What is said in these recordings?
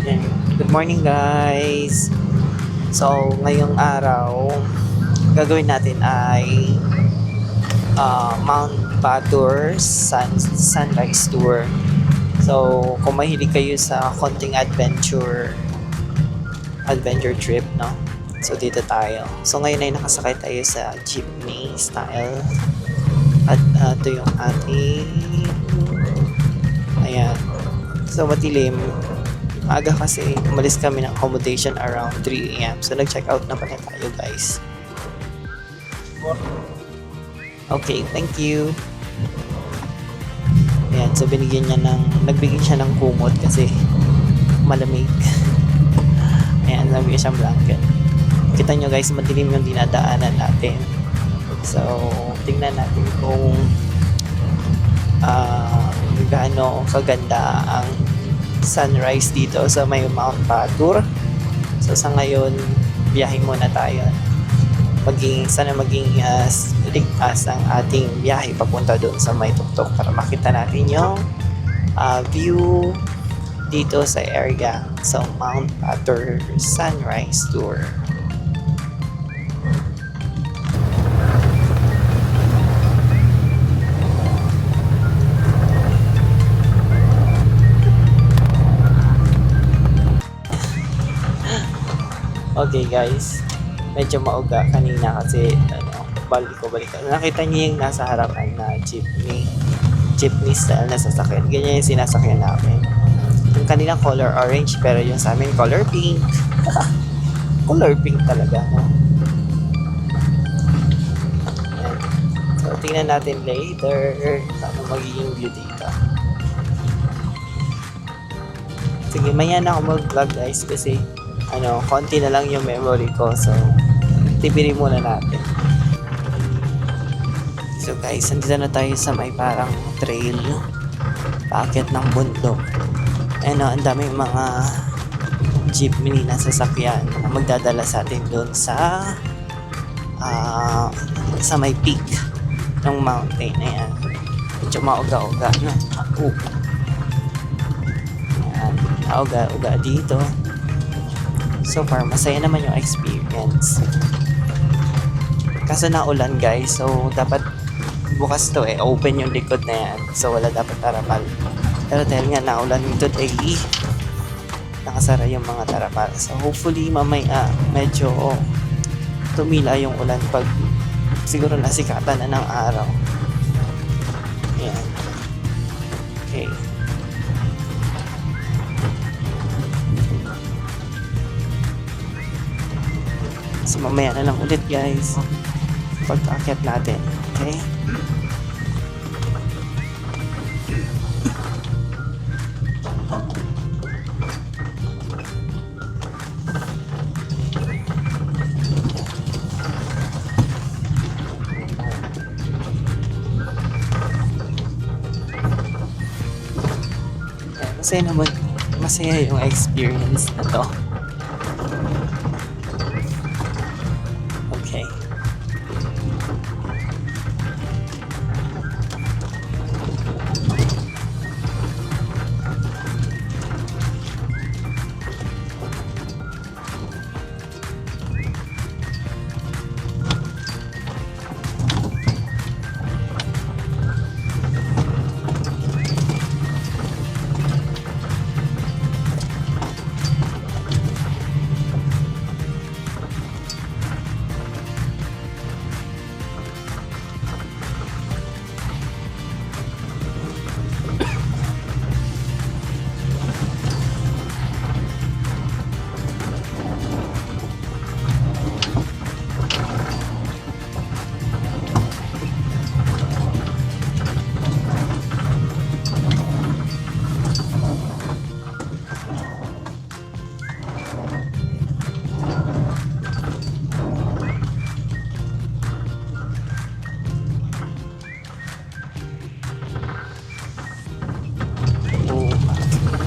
Yan. Good morning guys! So, ngayong araw, gagawin natin ay Mount Batur Sunrise Tour. So, kung mahilig kayo sa konting adventure trip, no? So, dito tayo. So, ngayon ay nakasakay tayo sa jeepney style. At ito yung ating ayan. So, matilim. Aga kasi umalis kami ng accommodation around 3 a.m. So, nag-check out na pala tayo, guys. Okay, thank you. Ayan, so nagbigay siya ng kumot kasi malamig. Ayan, nabigay siyang blanket. Kita nyo guys, madilim yung dinadaanan natin. So, tingnan natin kung gaano kaganda ang sunrise dito sa may Mount Batur. So sa ngayon, biyahe muna tayo. Sana maging ligtas ang ating biyahe papunta doon sa may tuktok para makita natin yung view dito sa area sa Mount Batur Sunrise Tour. Okay guys, medyo mauga kanina kasi balik ko. Nakita niyo yung nasa harapan na jeepney style na sasakyan. Ganyan yung sinasakyan namin. Yung kanilang color orange pero yung sa amin color pink. Color pink talaga, no? Ayan. So tingnan natin later ano magiging view dito. Sige, maya na ako mag-vlog guys kasi konti na lang yung memory ko. So, tipirin muna natin. So guys, nandito na tayo sa may parang trail. Paakyat ng bundok. Ang daming mga jeepney na sasakyan na magdadala sa atin doon sa may peak ng mountain. Ayan. Medyo mauga-uga, no? Ayan. Mauga-uga dito. So far, masaya naman yung experience. Kaso naulan guys, so dapat bukas to open yung likod na yan. So wala dapat tarapal. Pero dahil nga naulan today, nakasara yung mga tarapal. So hopefully mamaya medyo tumila yung ulan pag siguro nasikatan na ng araw. Ayan. Okay. So mamaya na lang ulit guys pag-aakyat natin. Okay? Masaya yung experience na to. Okay.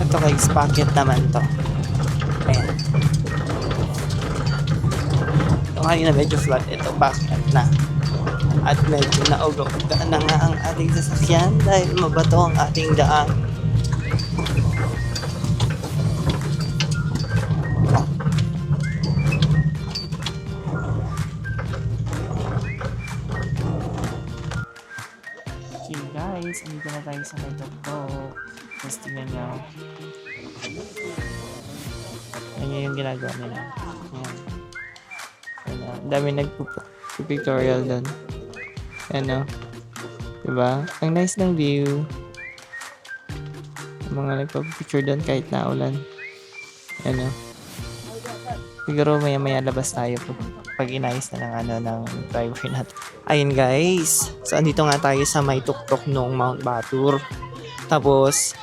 Ito guys, packet naman to. Ayan. Ito kanina medyo flat. Ito packet na. At medyo nauga-uga na nga ang ating sasakyan dahil mabato ang ating daan. guys, andito na tayo sa may tuktok. Tapos tingnan nyo. Ayan yung ginagawa nila. Ayan. Ayan. Ang dami nagpo-pictorial doon. Ayan o. Diba? Ang nice ng view. Yung mga nagpo-picture doon kahit naulan. Ayan o. Siguro maya labas tayo pag inayos na ng driver natin. Ayun guys. So andito nga tayo sa may tuktok nung Mount Batur. Tapos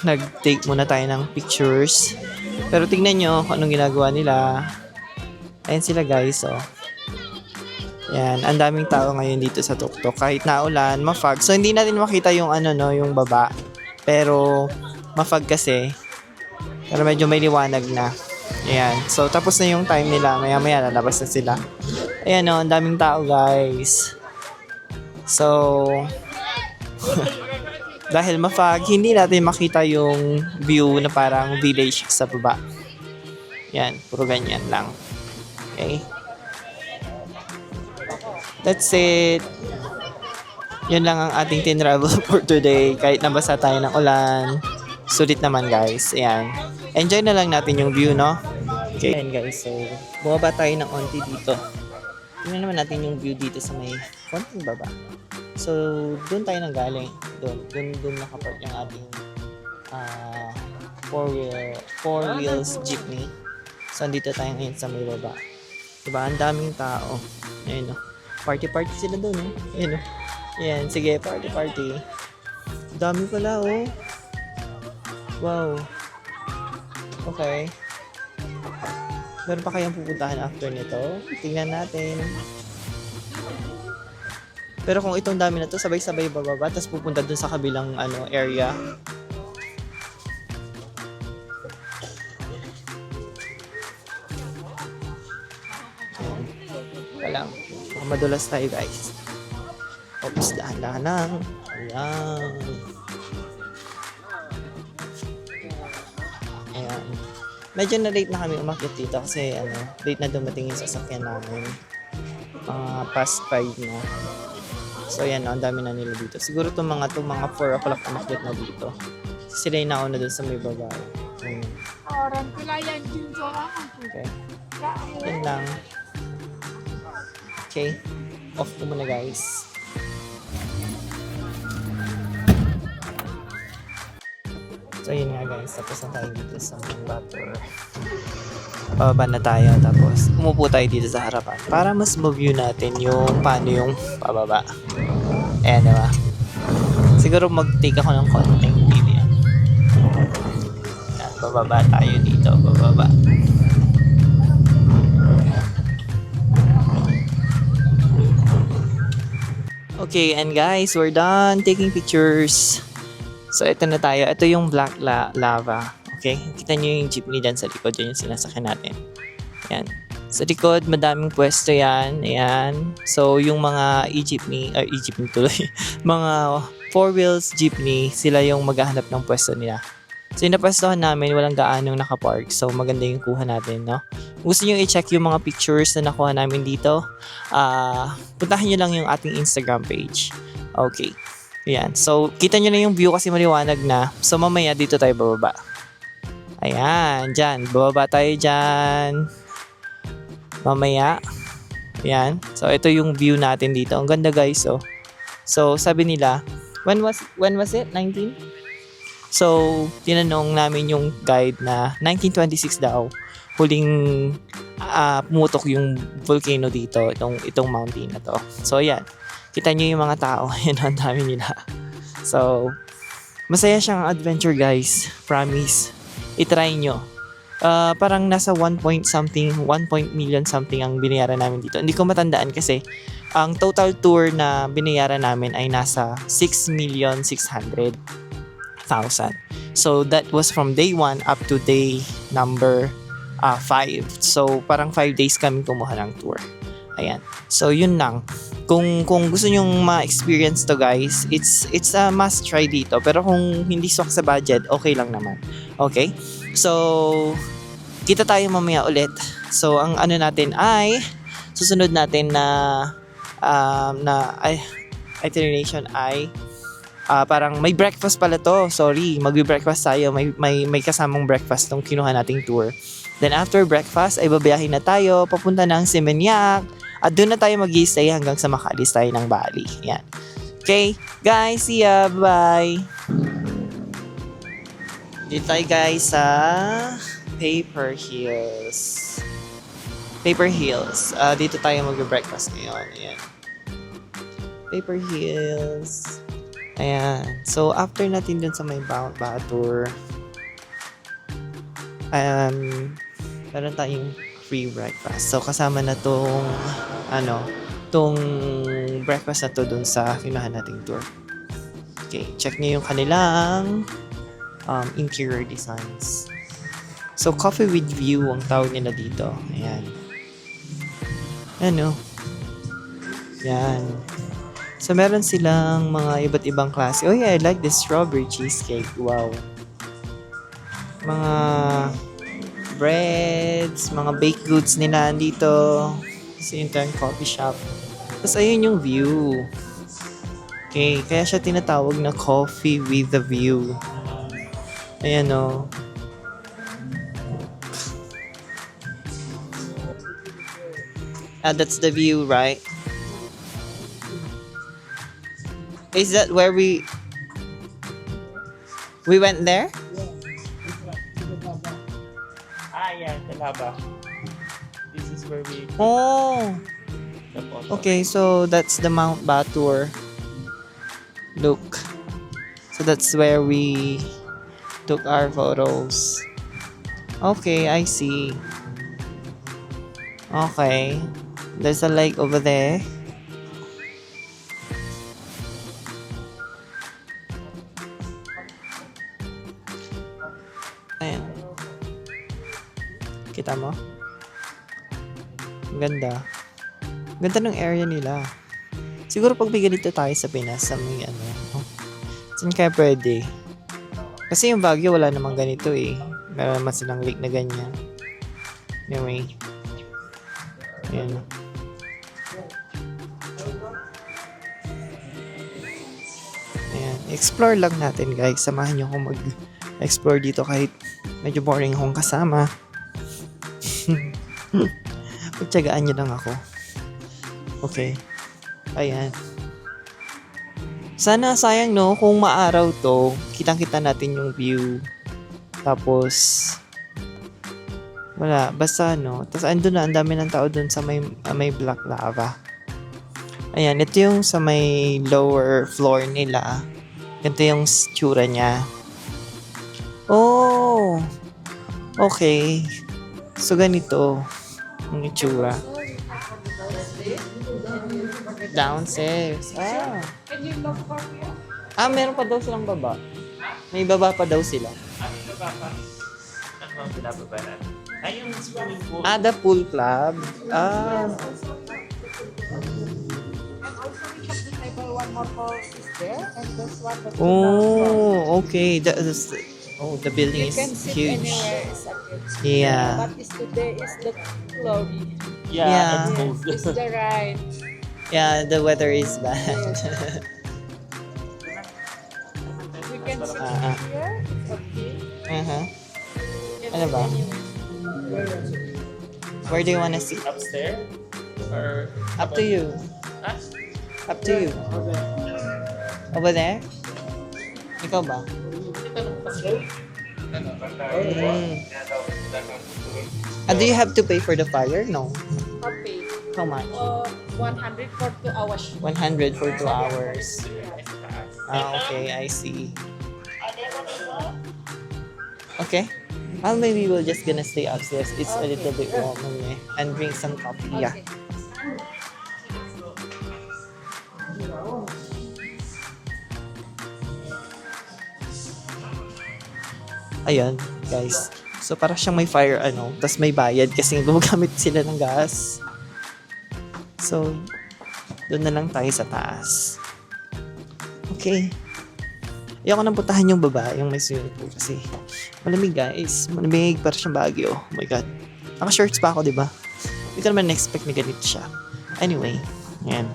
nag-take muna tayo ng pictures. Pero tingnan nyo kung anong ginagawa nila. Ayan sila guys. Oh. Yan, ang daming tao ngayon dito sa tuktok. Kahit naulan, mafog. So hindi natin makita yung yung baba. Pero mafog kasi. Pero medyo may liwanag na. Ayan. So, tapos na yung time nila. Maya-maya, lalabas na sila. Ayan o, ang daming tao, guys. So, dahil mafog, hindi natin makita yung view na parang village sa baba. Ayan, puro ganyan lang. Okay? That's it. Yun lang ang ating tinravel for today. Kahit nabasa tayo ng ulan. Sulit naman, guys. Ayan. Enjoy na lang natin yung view, no? Okay. Ayan guys, so bumaba tayo ng onti dito. Tingnan naman natin yung view dito sa may konting baba. So, doon tayo nang galing. Doon nakapark yung ating four wheels jeepney. So, andito tayo ngayon sa may baba. Diba? Ang daming tao. Ayan o. Party sila doon, no? Ayan o. Ayan, sige, party. Dami pala, oh. Wow. Okay. Meron pa kayang pupuntahan after nito? Tingnan natin. Pero kung itong dami na to, sabay-sabay bababa, tapos pupunta dun sa kabilang area. Alam, madulas tayo guys. Oops, dahan-dahan lang. Ayan. Ayan. Medyo na-late na kami umakyat dito kasi late na dumating yung sasakyan namin. Past 5 na. So yan, ang dami na nila dito. Siguro itong mga 4 o'clock umakyat na dito. Sila yung nauna dun sa may babae. Okay. Yan lang. Okay. Off ko muna guys. So yun nga guys, tapos na tayo dito sa Mount Batur. Pababa na tayo, tapos umupo tayo dito sa harapan para mas ma-view natin yung paano yung pababa. Ayan, diba? Siguro mag-take ako ng konting video. Ayan, bababa tayo dito, bababa. Okay, and guys, we're done taking pictures. So, ito na tayo. Ito yung black lava. Okay? Kita nyo yung jeepney dyan sa likod. Yan yung sinasakyan natin. Ayan. Sa likod, madaming pwesto yan. Ayan. So, yung mga e-jeepney tuloy. Mga 4 wheels jeepney, sila yung maghahanap ng pwesto nila. So, yung napwestohan namin, walang gaanong nakapark. So, maganda yung kuha natin, no? Gusto nyo i-check yung mga pictures na nakuha namin dito? Puntahan nyo lang yung ating Instagram page. Okay. Ayan. So, kita nyo na yung view kasi maliwanag na. So, mamaya dito tayo bababa. Ayan. Dyan. Bababa tayo dyan. Mamaya. Ayan. So, ito yung view natin dito. Ang ganda guys. Oh. So, sabi nila, when was it? 19? So, tinanong namin yung guide na 1926 daw. Huling pumutok yung volcano dito. Itong mountain na to. So, ayan. Kita nyo yung mga tao. Yan, ang dami nila. So, masaya siyang adventure guys. Promise. I-try nyo. Parang nasa 1 million something ang binayaran namin dito. Hindi ko matandaan kasi ang total tour na binayaran namin ay nasa 6,600,000. So, that was from day 1 up to day number 5. So, parang 5 days kami kumuha ng tour. Ayan. So, yun lang. Kung gusto nyong ma-experience to guys, it's a must try dito. Pero kung hindi swak sa budget, okay lang naman. Okay? So, kita tayo mamaya ulit. So, ang susunod natin na itineration ay parang may breakfast pala to. Sorry, magbe-breakfast tayo. May kasamang breakfast tong kinuha nating tour. Then after breakfast ay babiyahin na tayo papunta ng Seminyak at doon na tayo mag-i-stay hanggang sa makaalis tayo ng Bali. Yan. Okay, guys, see ya. Bye. Dito tayo guys sa Paper Hills. Paper Hills. Dito tayo mag-breakfast ngayon. Ayan. Paper Hills. Ayan. So, after natin dun sa may Batur, meron tayong free breakfast. So, kasama na tong breakfast na to dun sa kinuha nating tour. Okay, check nyo yung kanilang interior designs. So, coffee with view ang tawag nila dito. Ayan. Yan. So, meron silang mga iba't ibang klase. Oh yeah, I like the strawberry cheesecake. Wow. Mga breads, mga baked goods nila dito. Kasi yung coffee shop. Tapos, ayun yung view. Okay, kaya siya tinatawag na coffee with the view. Ayan o. That's the view, right? Is that where we went there? Yeah, Talaba. This is where we... Oh! Okay, so that's the Mount Batur. Look. So that's where we took our photos. Okay, I see. Okay. There's a lake over there. Ayan. Kita mo? Ang ganda. Ganda ng area nila. Siguro pag may ganito tayo sa Pinas, sa may saan kaya pwede? Kasi yung Baguio wala namang ganito eh. Meron naman silang lake na ganyan. Anyway. Ayan. Ayan. Explore lang natin guys. Samahan nyo akong mag-explore dito kahit medyo boring akong kasama. Pagtsagaan nyo lang ako. Okay. Ayan. Sana sayang no, kung maaraw to, kitang-kita natin yung view. Tapos, wala, basta no. Tapos andun na, ang dami ng tao dun sa may black lava. Ayan, ito yung sa may lower floor nila. Ganito yung tsura niya. Oh! Okay. So, ganito ang itsura. Downstairs. Meron pa daw silang baba. May baba pa daw sila. Ano ang pinababa natin? Ay, yung swimming pool. The pool club. And also we have the table, one more hall is there, and this one the Okay. The building you can is sit huge. anywhere, it's okay. Yeah. But today is the cloudy. Yeah. It's cold. It's the right. Yeah, the weather is bad. We can sit here. It's okay. You can Ano sit ba? anywhere. Where do you wanna sit? Upstairs? Or... Up to you. Ah? Up to you. Over there? Ikaw ba? Do you have to pay for the fire? No. Okay. How much? 100 for 2 hours. 100 for 2 hours. Okay, I see. Okay. Well, maybe we're just gonna stay upstairs. It's a little bit warm and drink some coffee. Yeah. Okay. Ayan, guys. So, para siyang may fire, tas may bayad kasi gumagamit sila ng gas. So, doon na lang tayo sa taas. Okay. Ayoko nang puntahan yung baba, yung may swimming pool kasi malamig guys. Malamig para siyang Baguio. Oh my God. Naka-shorts pa ako, di ba? Hindi ko naman na-expect na ganito siya. Anyway, yan.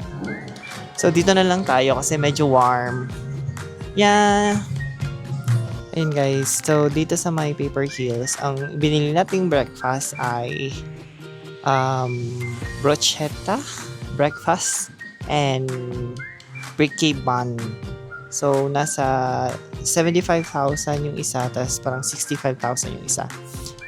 So, dito na lang tayo kasi medyo warm. Yeah. Ayun guys, so dito sa my Paper Hills, ang binili nating breakfast ay brochetta breakfast and briquet bun. So, nasa 75,000 yung isa, tapos parang 65,000 yung isa.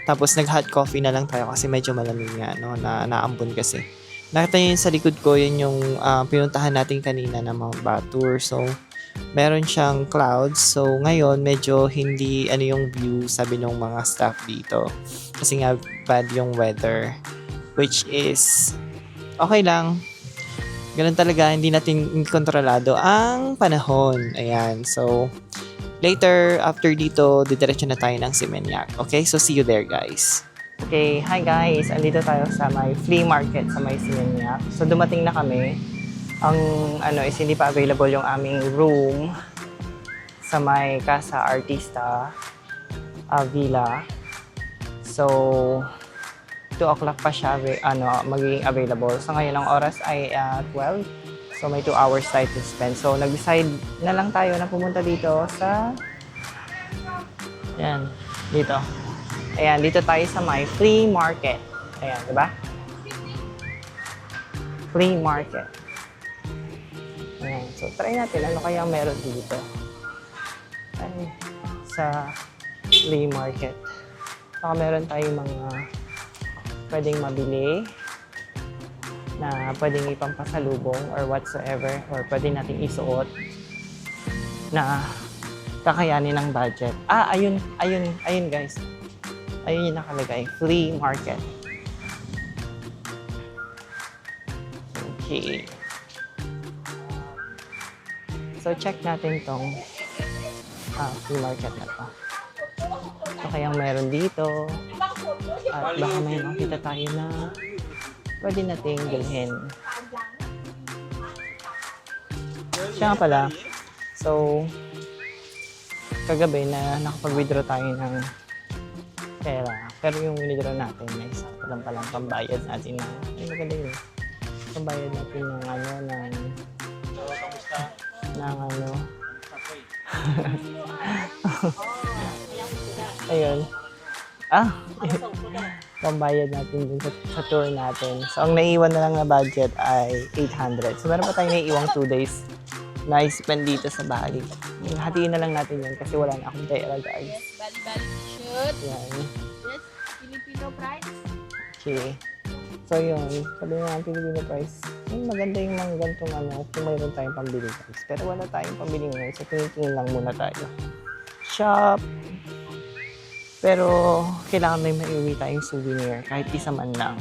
Tapos, nag-hot coffee na lang tayo kasi medyo malamig nga, no, na naambon kasi. Nakita nyo yun sa likod ko, yun yung pinuntahan natin kanina na Mount Batur. So, meron siyang clouds. So, ngayon, medyo hindi yung view, sabi ng mga staff dito. Kasi nga, bad yung weather. Which is, okay lang. Ganun talaga, hindi natin kontrolado ang panahon. Ayan, so, later, after dito, didiretso na tayo ng Seminyak. Okay, so see you there, guys. Okay, hi guys. Andito tayo sa may flea market sa may Seminyak. So, dumating na kami. Ang is hindi pa available yung aming room sa may Casa Artista Villa. So, 2 o'clock pa siya magiging available. So, ngayon ang oras ay 12. So, may 2 hours tayo to spend. So, nag-decide na lang tayo na pumunta dito sa ayan, dito. Ayan, dito tayo sa may flea market. Ayan, diba? Flea market. Ayan. So, try natin ano kaya meron dito. Ay, sa flea market. Baka meron tayong mga pwedeng mabili na pwedeng ipampasalubong or whatsoever, or pwede nating isuot na kakayanin ng budget. Ayun guys. Ayun yung nakalagay, flea market. Okay. So, check natin tong flea market na to. Ito kayang meron dito. At baka may makita tayo na pwede nating bilhin. Siya nga pala. So, kagabi na nakapag-withdraw tayo ng pera. Pero yung withdraw natin ay sakto lang palang pambayad natin ng maganda yun. Pambayad natin ng ayun. Pambayad natin dun sa tour natin. So, ang naiwan na lang na budget ay 800. So, meron pa tayong naiiwang 2 days na i-spend dito sa Bali. Hatiin na lang natin yun kasi wala na akong pera, guys. Yes, Bali t-shirt. Yan. Yes, Filipino price. Okay. So, yun. Sabi nga ang Filipino price. Maganda yung mga gantong kung mayroon tayong pambili, guys. Pero wala tayong pambili ngayon. So, tingin lang muna tayo. Shop. Pero, kailangan may maiuwi tayong souvenir, kahit isa man lang.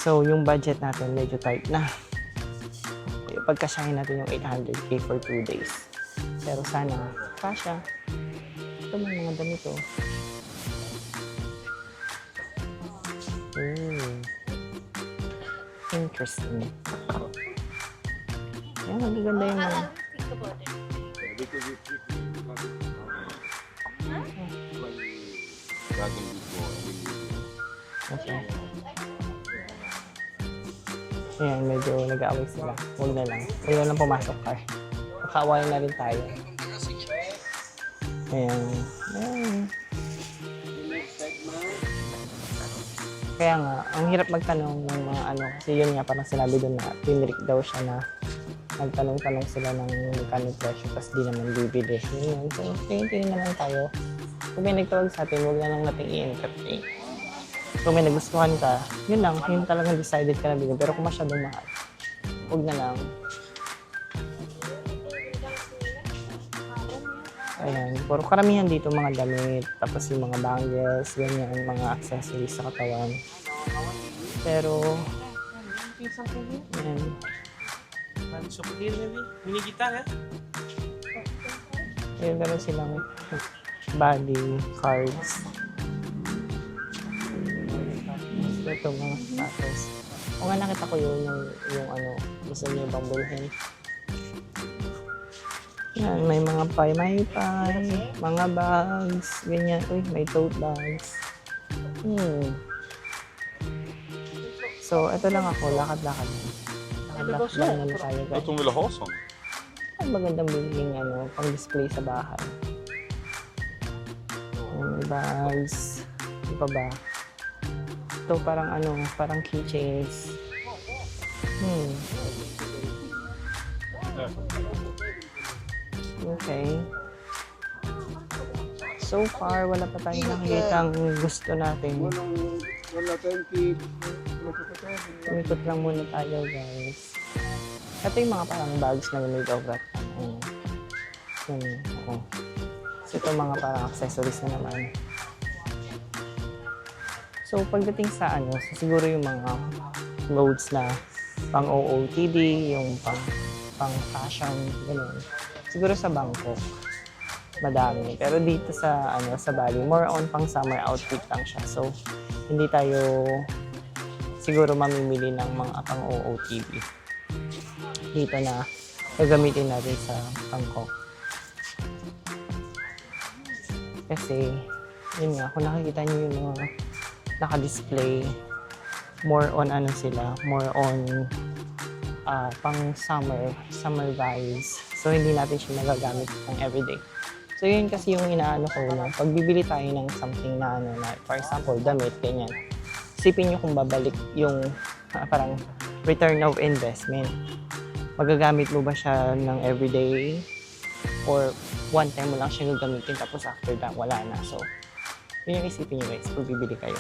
So, yung budget natin medyo tight na. Pagkasyahin natin yung 800k for 2 days. Pero sana, kasya. Ito may mga ganito. Interesting. Ayan, magaganda yung mga. Okay. Ayan, medyo nag-aaway sila. Huwag na lang. Huwag na lang pumasok ka. Makaawayan na rin tayo. Ayan. Ayan. Kaya nga, ang hirap magtanong ng mga kasi yun nga, parang sinabi doon na tinrick daw siya na magtanong-tanong sila ng magkano presyo, tapos di naman bibili. Yun. So, tingin-tingin na lang tayo. Kung may nagtawag sa atin, huwag na lang natin i-entertain. Kung may nagustuhan ka, yun lang, yun talagang decided ka na bilhin. Pero kung masyadong mahal, huwag na lang. Ayan, puro karamihan dito mga damit, tapos yung mga bangles, ganyan, mga accessories sa katawan. Pero, ayan. Ayan, meron silang body cards. Ito mga sapatos. O nga nakita ko yung gusto niyo bang bulhin. Yan, may mga mga bags, ganyan. Uy, may tote bags. So, ito lang ako, lakad-lakad. Hanap lang muna tayo guys. Att hon ville ha sån. Ang magandang bilhin pang display sa bahay. Bags. Ano pa ba? Ito parang parang keychains. Okay. So far, wala pa tayong nakikitang gusto natin. Umikot lang muna tayo, guys. Ito yung mga parang bags na made of that. So, ito mga parang accessories na naman. So, pagdating sa so siguro yung mga clothes na pang OOTD, yung pang fashion, gano'n. Siguro sa Bangkok, madami. Pero dito sa sa Bali, more on pang summer outfit lang siya. So, hindi tayo siguro mamimili ng mga pang OOTD dito na gagamitin natin sa Bangkok. Kasi, yun nga, kung nakikita niyo yung mga naka-display, more on sila, more on pang summer vibes. So, hindi natin siya nagagamit ng everyday. So, yun kasi yung inaano ko na pag bibili tayo ng something na na, for example, damit, ganyan. Isipin nyo kung babalik yung parang return of investment. Magagamit mo ba siya ng everyday or one time mo lang siya gagamitin tapos after that, wala na. So, yun yung isipin nyo guys, pag bibili kayo.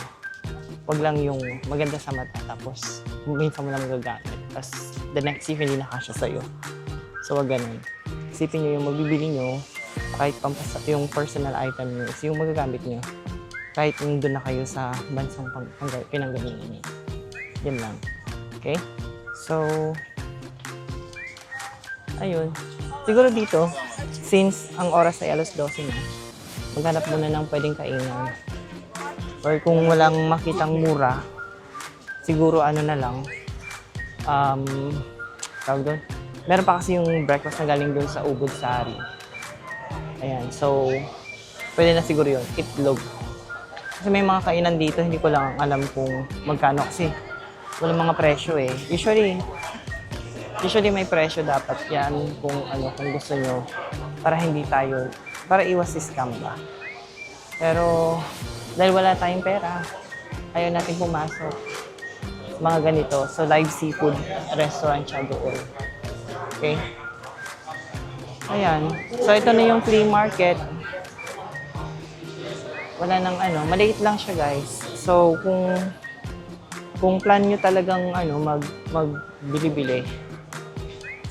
Huwag lang yung maganda sa mata tapos minsan mo lang magagamit. Tapos the next year hindi nakasya sa'yo. So, wag ganun. Isipin nyo yung magbibili nyo kahit yung personal item nyo is yung magagamit nyo. Kahit yung doon na kayo sa bansang pinanggalingan nyo. Yan lang. Okay? So, ayun. Siguro dito, since ang oras ay alas 12 na, maghanap muna ng pwedeng kainan. Or kung walang makitang mura, siguro na lang, tawag doon. Meron pa kasi yung breakfast na galing doon sa Ubud Sari. Ayan, so, pwede na siguro yun, itlog. Kasi may mga kainan dito, hindi ko lang alam kung magkano kasi walang mga presyo eh. Usually may presyo dapat yan kung kung gusto nyo para iwas si scam ba. Pero dahil wala tayong pera, ayaw natin pumasok mga ganito. So live seafood restaurant siya doon. Okay? Ayan. So ito na yung flea market. Wala nang maliit lang siya guys. So kung plan nyo talagang magbili-bili,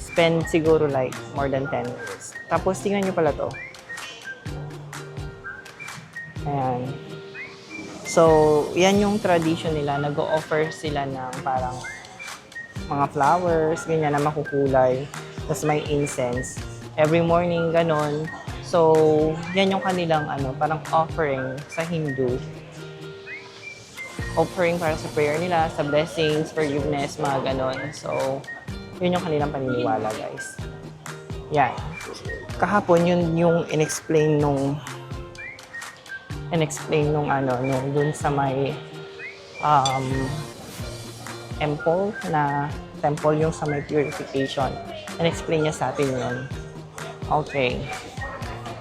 spend siguro like more than 10 minutes. Tapos tingnan nyo pala to. Ayan. So, yan yung tradition nila. Nag-o-offer sila ng parang mga flowers, ganyan na makukulay. Tapos may incense. Every morning, ganon. So, yan yung kanilang parang offering sa Hindu. Offering para sa prayer nila, sa blessings, forgiveness, mga ganon. So, yun yung kanilang paniniwala, guys. Yan. Kahapon, yun yung in-explain nung dun sa may temple yung sa may purification. In-explain niya sa atin yun. Okay.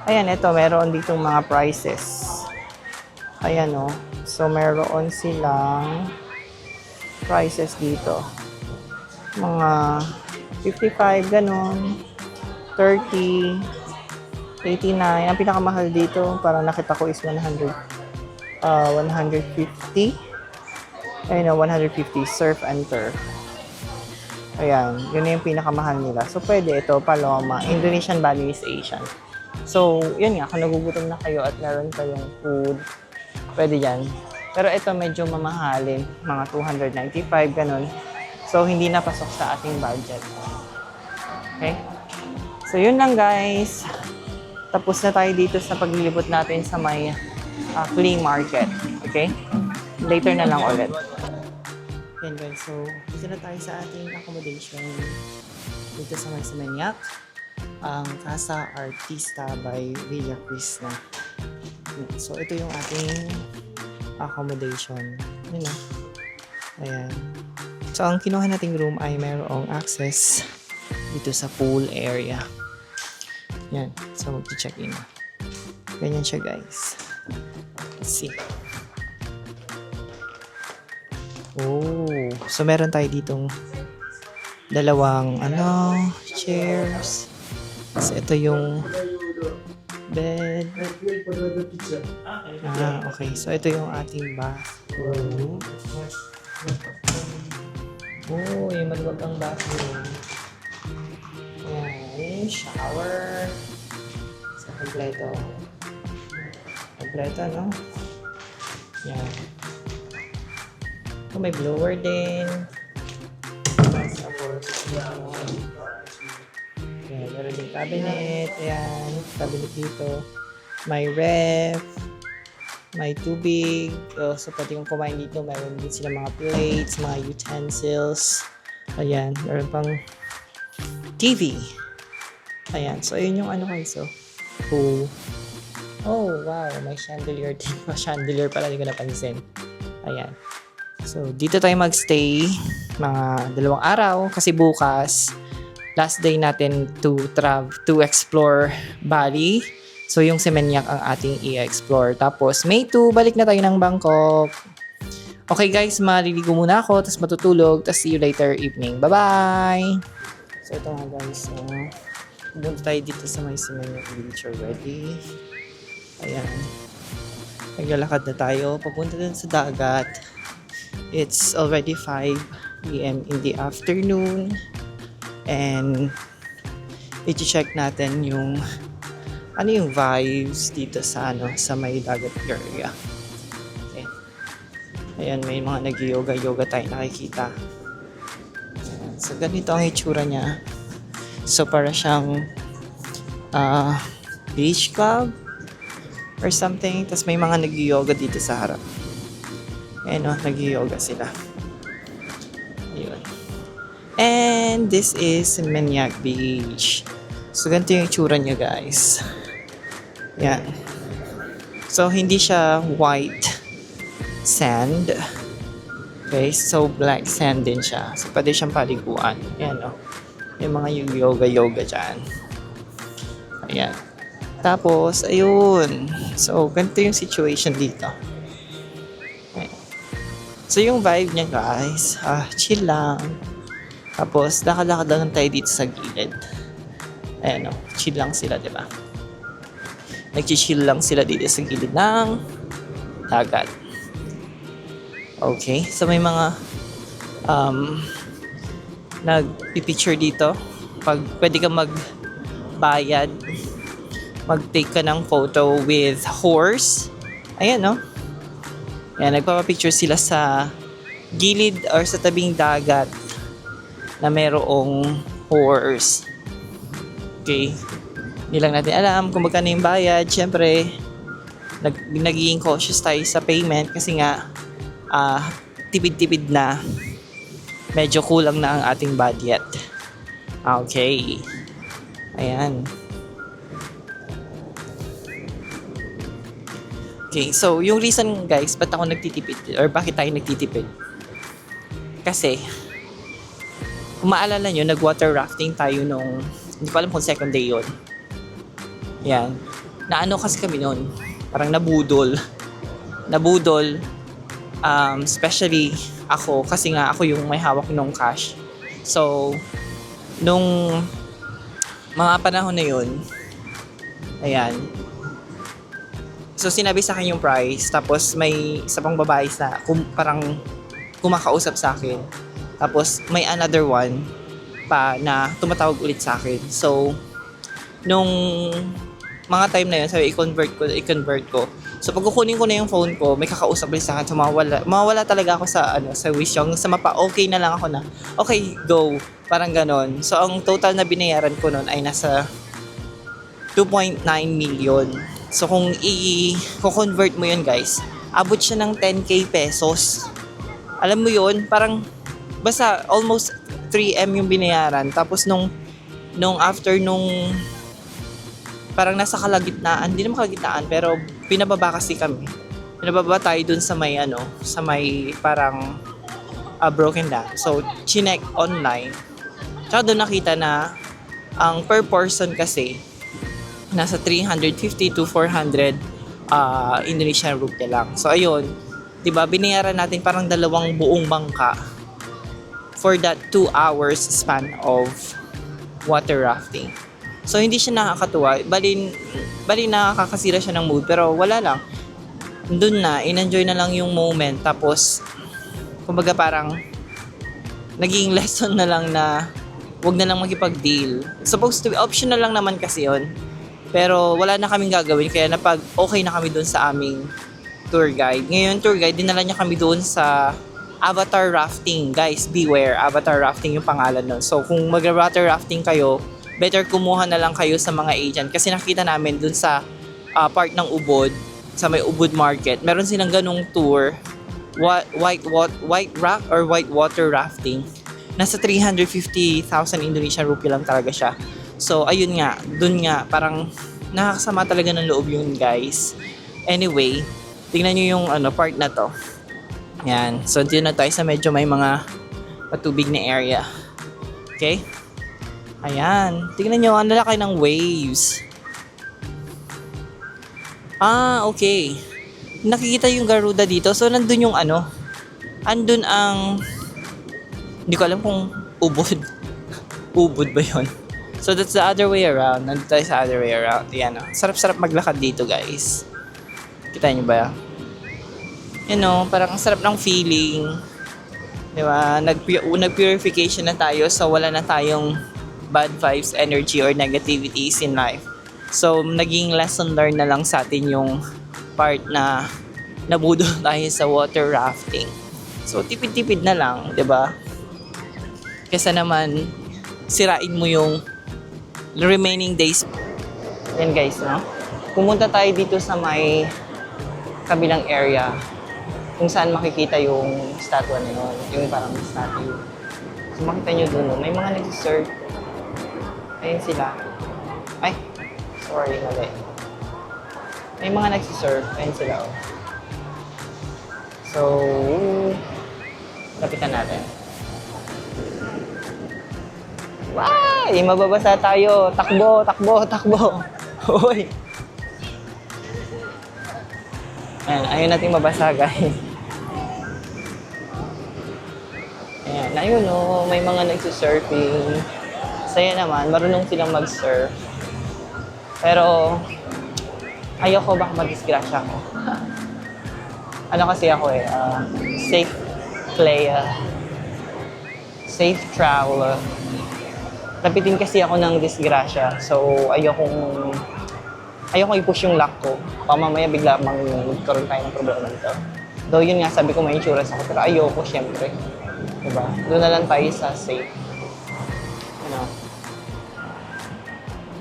Ayan, ito, meron ditong mga prices. Ayan, oh. So, meron silang prices dito. Mga 55, ganon. 30, 89. Ang pinakamahal dito, parang nakita ko is 150. Ayun, 150. Surf and Turf. Ayan, yun yung pinakamahal nila. So, pwede ito, Paloma. Indonesian Balinese Asian. So, yun nga, kung nagugutom na kayo at meron kayong food, pwede yan. Pero ito medyo mamahalin, mga 295, ganun. So, hindi napasok sa ating budget. Okay? So, yun lang guys. Tapos na tayo dito sa paglilibot natin sa may flea market. Okay? Later na lang ulit. Yan guys, so dito na tayo sa ating accommodation dito sa may Seminyak. Ang Casa Artista by Villa Crisna. So, ito yung ating accommodation. Yun na. Ayan. So, ang kinuha nating room ay mayroong access dito sa pool area. Yan. So, mag-check in. Ganyan siya, guys. Let's see. Oh. So, meron tayo ditong dalawang, chairs. So, ito yung bed. Okay. So, ito yung ating bathroom. Oh, yung maluwag ang bathroom. Ayan, shower. So, kompleto. Kompleto, no? Yan. So, may blower din. Ayan, meron din cabinet. Ayan, cabinet dito. May ref. May tubig. So, pwede kong kumain dito. Meron din sila mga plates, mga utensils. Ayan, meron pang TV. Ayan, so yun yung guys, so. Oh, wow, may chandelier din. Chandelier pala, hindi ko napansin. Ayan. So, dito tayo magstay mga 2 araw kasi bukas last day natin to explore Bali. So, yung Seminyak ang ating i-explore. Tapos, May 2, balik na tayo ng Bangkok. Okay guys, maliligo muna ako, tapos matutulog, tapos see you later evening. Bye-bye! So, ito nga guys. Pumunta tayo dito sa may Seminyak Beach already. Ayan. Naglalakad na tayo. Papunta dun sa dagat. It's already 5 p.m. in the afternoon. And, i-check natin yung yung vibes dito sa sa may dagat area. Okay. Ayan, may mga nag-yoga tayo nakikita. Ayan. So, ganito ang itsura niya. So, para siyang beach club or something. Tapos may mga nag-yoga dito sa harap. Ayan nag-yoga sila. Ayun. And this is Seminyak Beach. So, ganito yung itsura niya guys. Yan. So, hindi siya white sand. Okay, so black sand din siya. So, pwede siyang paliguan. Yan, yung mga yoga dyan. Ayan. Tapos, ayun. So, ganito yung situation dito. Ayan. So, yung vibe niya guys, chill lang. Tapos, lakad-lakad lang tayo dito sa gilid. Ayan chill lang sila, diba? Nag-chill lang sila dito sa gilid ng dagat. Okay, so may mga nag-picture dito. Pag pwede ka magbayad, mag-take ka ng photo with horse. Ayan, Ayan, nagpapapicture sila sa gilid or sa tabing dagat na merong horse. Okay. Hindi lang natin alam kung magkano yung bayad. Siyempre, nagiging cautious tayo sa payment kasi nga tipid-tipid na. Medyo kulang na ang ating budget. Okay. Ayan. Okay, so yung reason guys, ba't ako nagtitipid or bakit tayo nagtitipid? Kasi, kung maalala nyo, nag-water rafting tayo nung, hindi ko alam kung second day yun. Yan. Naano kasi kami noon, parang nabudol. Especially ako, kasi nga ako yung may hawak ng cash. So, nung mga panahon na yun, ayan. So, sinabi sa akin yung price, tapos may isa pang babae na parang kumakausap sa akin. Tapos, may another one pa na tumatawag ulit sa akin. So, nung mga time na yun, sabi, i-convert ko. So, pag kukunin ko na yung phone ko, may kakausap ulit sa akin. So, mawawala talaga ako sa Wish yung sa mapa. Okay na lang ako na, okay, go. Parang ganon. So, ang total na binayaran ko nun ay nasa 2.9 million. So, kung i-convert mo yun, guys, abot siya ng 10k pesos. Alam mo yun, parang, basta almost 3M yung binayaran. Tapos, nung parang nasa kalagitnaan, hindi naman kalagitnaan, pero pinababa kasi kami. Pinababa tayo dun sa may, sa may parang broken dam. So, chinek online. Tsaka doon nakita na ang per person kasi nasa 350 to 400 Indonesian rupiah lang. So, ayun. Diba, binayaran natin parang 2 buong bangka for that 2 hours span of water rafting. So, hindi siya nakakatuwa. Bali nakakasira siya ng mood. Pero wala lang. Doon na, in-enjoy na lang yung moment. Tapos, kumbaga parang naging lesson na lang na wag na lang makipag-deal. Supposed to be optional lang naman kasi yon. Pero wala na kaming gagawin. Kaya okay na kami doon sa aming tour guide. Ngayon, tour guide, dinala niya kami doon sa Avatar Rafting. Guys, beware. Avatar Rafting yung pangalan nun. So, kung mag-water rafting kayo, better kumuha na lang kayo sa mga agent. Kasi nakita namin doon sa part ng Ubud, sa may Ubud Market, meron silang ganung tour, white water rafting. Nasa 350,000 Indonesian rupiah lang talaga siya. So, ayun nga, dun nga, parang nakakasama talaga ng loob yun, guys. Anyway, tingnan nyo yung part na to. Yan. So, dito na tayo sa medyo may mga patubig na area. Okay? Ayan. Tingnan nyo, ang lalaki ng waves. Okay. Nakikita yung Garuda dito. So, nandun yung andun ang, hindi ko alam kung Ubud. Ubud ba yun? So, that's the other way around. Nandun tayo sa other way around. Ayan, sarap-sarap maglakad dito, guys. Kita nyo ba? Parang ang sarap ng feeling. Diba? Nag-purification na tayo, so wala na tayong bad vibes, energy, or negativities in life. So, naging lesson learned na lang sa atin yung part na nabudol tayo sa water rafting. So, tipid-tipid na lang, diba? Kesa naman, sirain mo yung remaining days. Yan guys, no? Pumunta tayo dito sa may kabilang area kung saan makikita yung statue na yun, yung parang statue. So, makita nyo dun, no? May mga nag-surf. Ayun sila. Ay, sorry, mali. May mga nag-surf. Ayun sila, oh. So, lapitan natin. Wow! Mababasa tayo. Takbo, takbo, takbo. Hoy! Ayan, ayaw natin mabasa, guys. Ayan, ayun o, may mga nagsusurfing. Saya naman, marunong silang mag-surf. Pero, ayoko baka madisgrasya ko. Kasi ako safe player. Safe traveler. Tapitin kasi ako ng disgrasya. So, ayokong i-push yung luck ko. Mamaya bigla magkaroon tayo ng problema nito. Though yun nga, sabi ko may insurance ako. Pero ayoko, syempre. Diba? Doon na lang tayo sa safe.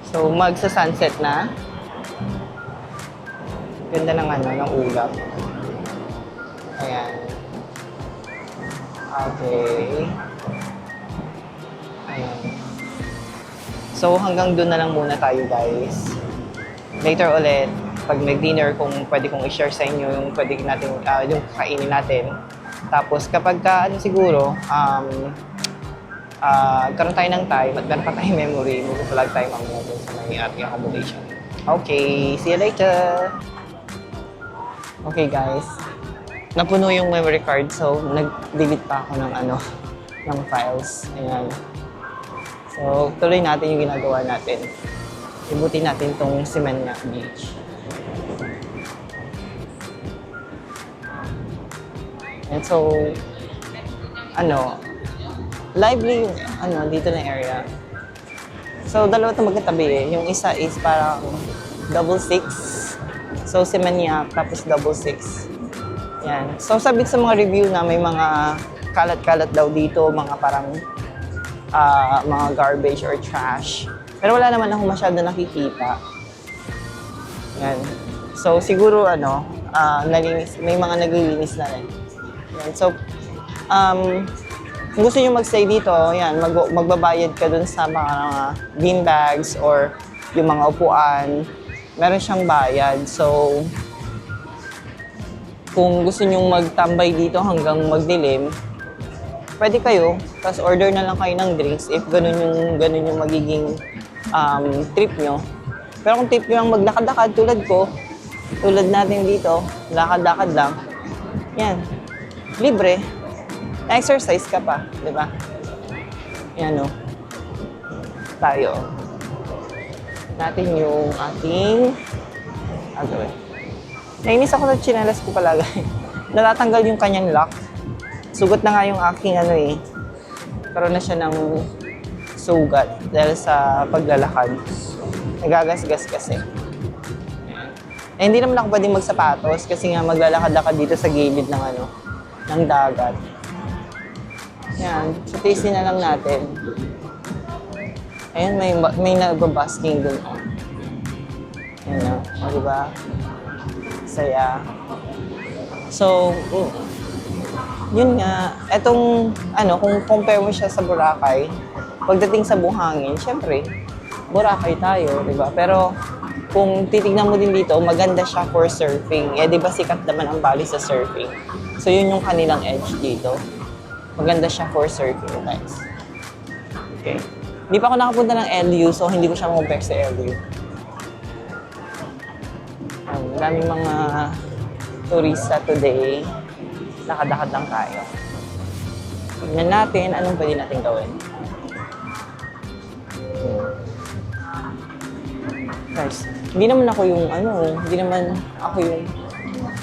So, magsa-sunset na. Ganda ng ng ulap. Ayan. Okay. Ayan. So, hanggang doon na lang muna tayo, guys. Later ulit, pag nag-dinner, kung pwede kong i-share sa inyo yung pwede natin, yung kainin natin. Tapos, kapag siguro, karoon tayo ng time at meron pa tayong memory, mag-vlog tayo mamaya dun sa may ating accommodation. Okay, see you later! Okay, guys. Napuno yung memory card, so nag-delete pa ako ng files. Ayan. So, tuloy natin yung ginagawa natin. Ibutin natin tong Seminyak Beach. And so, lively yung dito na area. So, dalawa itong magkatabi Yung isa is parang 66. So, Seminyak, tapos 66. Yan. So, sabi sa mga review na may mga kalat-kalat daw dito, mga parang mga garbage or trash. Pero wala naman ako masyado nakikita. Yan. So, siguro nalinis, may mga naglilinis na rin. Yan. So, kung gusto nyo mag-stay dito, yan, magbabayad ka dun sa mga bean bags or yung mga upuan. Meron siyang bayad. So, kung gusto nyo magtambay dito hanggang magdilim, pwede kayo, tapos order na lang kayo ng drinks if ganun yung magiging trip nyo. Pero kung trip nyo lang maglakad-lakad tulad natin dito, lakad-lakad lang, yan, libre, exercise ka pa, di ba? Yan o. Tayo. Natin yung ating gagawin. Nainis ako sa chinelas ko palagi. Natatanggal yung kanyang lock. Sugat na nga yung aking karoon na siya ng sugat dahil sa paglalakad. Nagagasgas kasi. Eh, hindi naman ako pwedeng magsapatos kasi nga maglalakad-lakad dito sa gilid ng dagat. Yan. So, tasting na lang natin. Ayan, may nagbabasking dun. Ayan o, diba? Saya. So, yun nga. Etong, kung compare mo siya sa Boracay, pagdating sa buhangin, syempre, Boracay tayo, diba? Pero, kung titignan mo din dito, maganda siya for surfing. Eh, di ba sikat naman ang Bali sa surfing? So, yun yung kanilang edge dito. Maganda siya for surfing, guys. Okay. Hindi pa ako nakapunta ng LU, so hindi ko siya compare sa LU. Maraming mga turista today. Lakad-lakad lang tayo. Tignan natin anong pwede natin gawin. Guys, hindi naman ako yung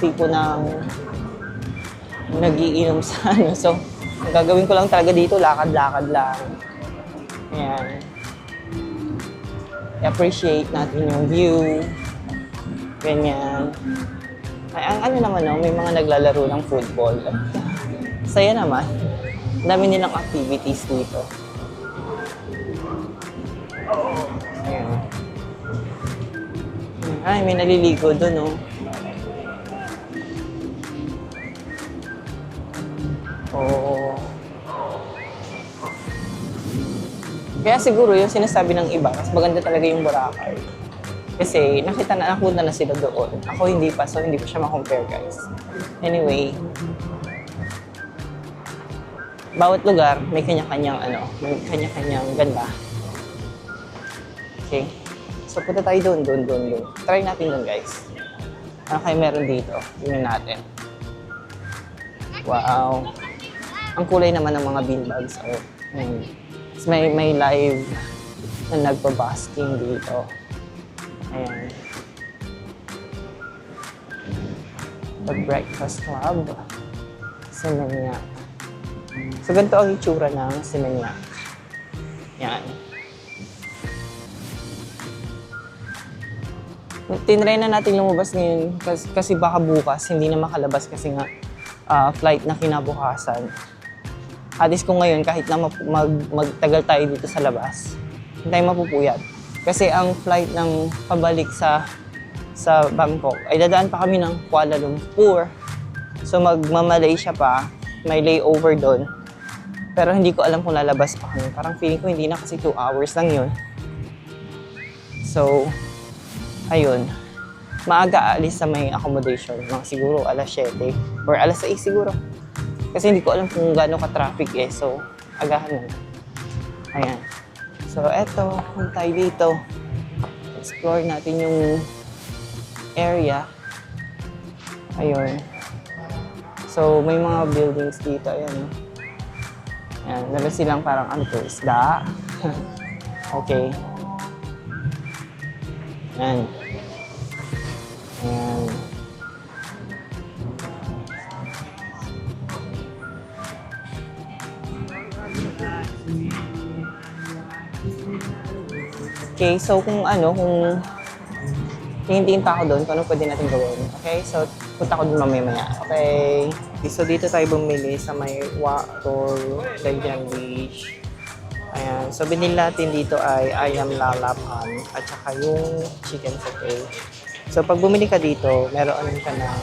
tipo ng nagiinom sa So, ang gagawin ko lang talaga dito, lakad-lakad lang. Ayan. I-appreciate natin yung view. Ganyan. Ay, ang naman, may mga naglalaro ng football. Saya naman. Ang dami nilang activities dito. Ayan. Ay, may naliligo doon, Oo. Kaya siguro yung sinasabi ng iba, mas maganda talaga yung Boracay. Kasi napunta na sila doon. Ako hindi pa, so hindi ko siya ma-compare, guys. Anyway, bawat lugar may kanya-kanyang ganda. Okay. So punta tayo doon. Try natin doon, guys. Ano kayo meron dito? Tingnan natin. Wow. Ang kulay naman ng mga beanbags. May live na nagpa-basking dito. Ayan. The Breakfast Club. Semenyak. So, ganito ang itsura ng Semenyak. Yan. Tinry na natin lumabas ngayon kasi baka bukas hindi na makalabas kasi nga flight na kinabukasan. At least kung ngayon, kahit na magtagal tayo dito sa labas, hindi tayo mapupuyat. Kasi ang flight ng pabalik sa Bangkok ay dadaan pa kami ng Kuala Lumpur. So magma-Malaysia pa, may layover doon. Pero hindi ko alam kung lalabas pa kami. Parang feeling ko hindi na kasi 2 hours lang yun. So, ayun. Maaga aalis sa may accommodation. Mga siguro alas 7 or alas 6 siguro. Kasi hindi ko alam kung gaano ka-traffic So, agahan na. Ayan. So, eto. Punta tayo dito. Explore natin yung area. Ayun. So, may mga buildings dito. Ayan. Ayan. Meron silang parang isda. Okay. Ayan. Ayan. Okay, so kung tingin-tingin pa ako doon, kung ano pwede natin gawin. Okay, so punta ko doon mamaya. Okay. So dito tayo bumili sa may Dalian Beach. Ayan. So binili natin dito ay ayam lalapan at saka yung chicken sauté. So pag bumili ka dito, meron ka ng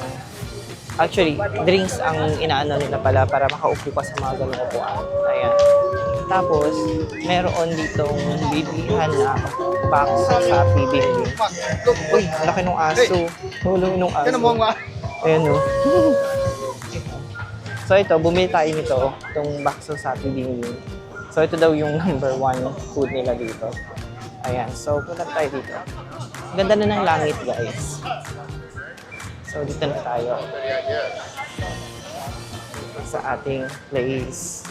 actually, drinks ang inaano nila pala para makaupo ka sa mga ganung upuan. Ayan. Tapos, meron ditong bilihan na box sa Shopee bili. Uy, laki nung aso. Hulong nung aso. Ayan o. So, So ito, bumili tayo nito, itong bakso sa Dingding. So ito daw yung number 1 food nila dito. Ayan, so punta tayo dito. Ganda na ng langit, guys. So dito na tayo. Sa ating place.